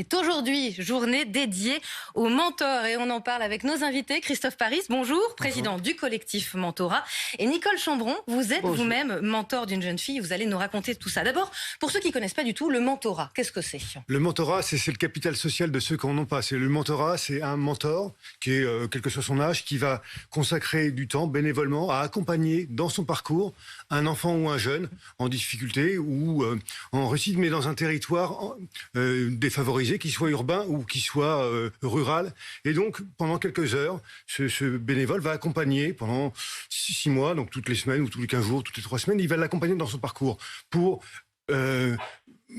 C'est aujourd'hui journée dédiée aux mentors et on en parle avec nos invités. Christophe Paris, bonjour, président du collectif Mentorat. Et Nicole Chambron, vous êtes vous-même mentor d'une jeune fille. Vous allez nous raconter tout ça. D'abord, pour ceux qui ne connaissent pas du tout, le mentorat, qu'est-ce que c'est? Le mentorat, c'est le capital social de ceux qui n'en ont pas. Le mentorat, c'est un mentor qui est, quel que soit son âge, qui va consacrer du temps bénévolement à accompagner dans son parcours un enfant ou un jeune en difficulté ou en réussite, mais dans un territoire défavorisé, qu'il soit urbain ou qu'il soit rural. Et donc, pendant quelques heures, ce bénévole va accompagner pendant 6 mois, donc toutes les semaines ou tous les 15 jours, toutes les 3 semaines, il va l'accompagner dans son parcours pour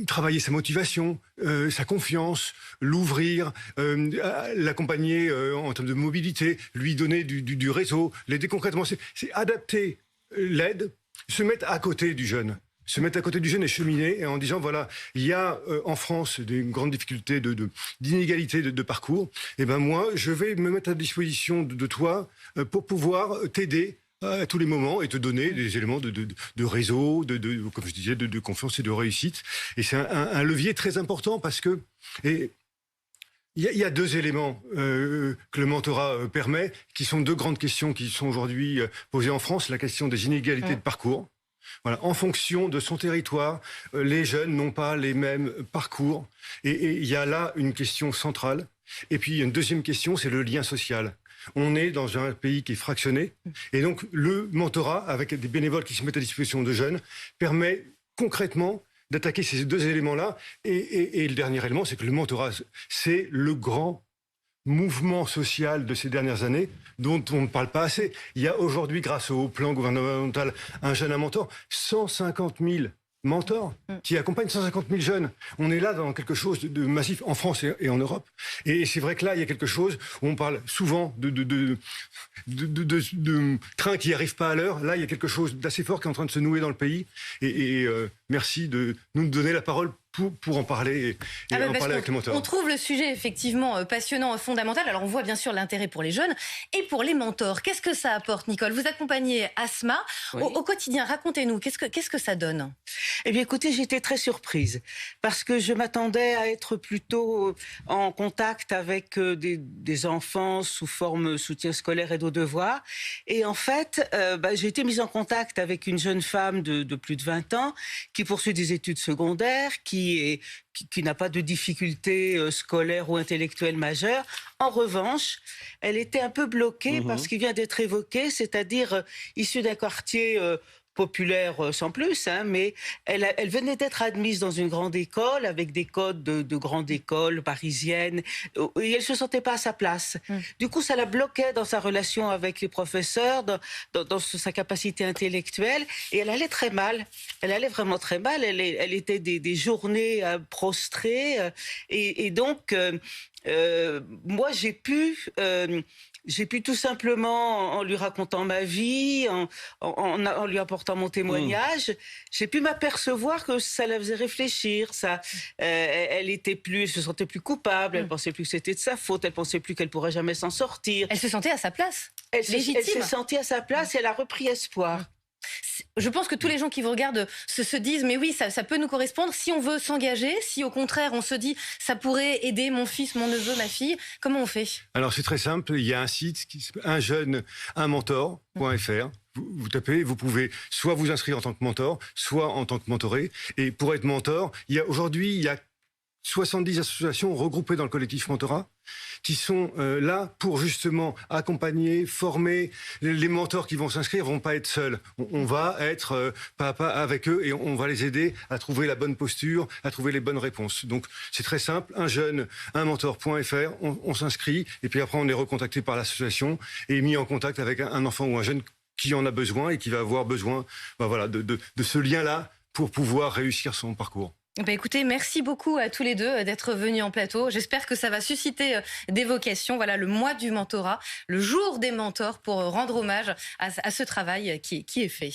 travailler sa motivation, sa confiance, l'ouvrir, l'accompagner en termes de mobilité, lui donner du réseau, l'aider concrètement. C'est adapter l'aide, se mettre à côté du jeune. Se mettre à côté du jeune et cheminer en disant, voilà, il y a en France des grandes difficultés d'inégalité de parcours. Et ben moi, je vais me mettre à disposition de toi pour pouvoir t'aider à tous les moments et te donner des éléments de réseau, comme je disais, de confiance et de réussite. Et c'est un levier très important parce que il y a 2 éléments que le mentorat permet, qui sont 2 grandes questions qui sont aujourd'hui posées en France. La question des inégalités de parcours. Voilà, en fonction de son territoire, les jeunes n'ont pas les mêmes parcours. Et il y a là une question centrale. Et puis, il y a une deuxième question, c'est le lien social. On est dans un pays qui est fractionné. Et donc, le mentorat, avec des bénévoles qui se mettent à disposition de jeunes, permet concrètement d'attaquer ces 2 éléments-là. Et le dernier élément, c'est que le mentorat, c'est le grand mouvement social de ces dernières années dont on ne parle pas assez. Il y a aujourd'hui, grâce au plan gouvernemental Un jeune, un mentor, 150 000 mentors qui accompagnent 150 000 jeunes. On est là dans quelque chose de massif en France et en Europe. Et c'est vrai que là, il y a quelque chose où on parle souvent de trains qui n'arrivent pas à l'heure. Là, il y a quelque chose d'assez fort qui est en train de se nouer dans le pays. Et merci de nous donner la parole pour en parler et en parler avec les mentors. On trouve le sujet effectivement passionnant, fondamental. Alors on voit bien sûr l'intérêt pour les jeunes et pour les mentors. Qu'est-ce que ça apporte, Nicole? Vous accompagnez Asma au quotidien. Racontez-nous, qu'est-ce que ça donne? Eh bien écoutez, j'étais très surprise parce que je m'attendais à être plutôt en contact avec des enfants sous forme soutien scolaire et de devoirs. Et en fait, j'ai été mise en contact avec une jeune femme de plus de 20 ans qui poursuit des études secondaires, qui n'a pas de difficultés scolaires ou intellectuelles majeures. En revanche, elle était un peu bloquée par ce qui vient d'être évoqué, c'est-à-dire issue d'un quartier populaire sans plus, mais elle venait d'être admise dans une grande école avec des codes de grande école parisienne et elle ne se sentait pas à sa place. Du coup, ça la bloquait dans sa relation avec les professeurs, dans sa capacité intellectuelle et elle allait très mal. Elle allait vraiment très mal. Elle était des journées prostrées et donc moi j'ai pu tout simplement, en lui racontant ma vie, en lui apportant mon témoignage, j'ai pu m'apercevoir que ça la faisait réfléchir. Elle se sentait plus coupable, elle pensait plus que c'était de sa faute, elle pensait plus qu'elle pourrait jamais s'en sortir. Elle se sentait à sa place. Elle s'est sentie à sa place et elle a repris espoir. Je pense que tous les gens qui vous regardent se disent mais oui, ça peut nous correspondre si on veut s'engager, si au contraire on se dit ça pourrait aider mon fils, mon neveu, ma fille, comment on fait? Alors c'est très simple, il y a un site qui s'appelle unjeune-un-mentor.fr. Vous tapez, vous pouvez soit vous inscrire en tant que mentor, soit en tant que mentoré. Et pour être mentor, aujourd'hui, il y a 70 associations regroupées dans le collectif Mentorat qui sont là pour justement accompagner, former. Les mentors qui vont s'inscrire vont pas être seuls. On va être pas à pas avec eux et on va les aider à trouver la bonne posture, à trouver les bonnes réponses. Donc c'est très simple, unjeune-un-mentor.fr, on s'inscrit et puis après on est recontacté par l'association et mis en contact avec un enfant ou un jeune qui en a besoin et qui va avoir besoin de ce lien-là pour pouvoir réussir son parcours. Écoutez, merci beaucoup à tous les deux d'être venus en plateau. J'espère que ça va susciter des vocations. Voilà, le mois du mentorat, le jour des mentors pour rendre hommage à ce travail qui est fait.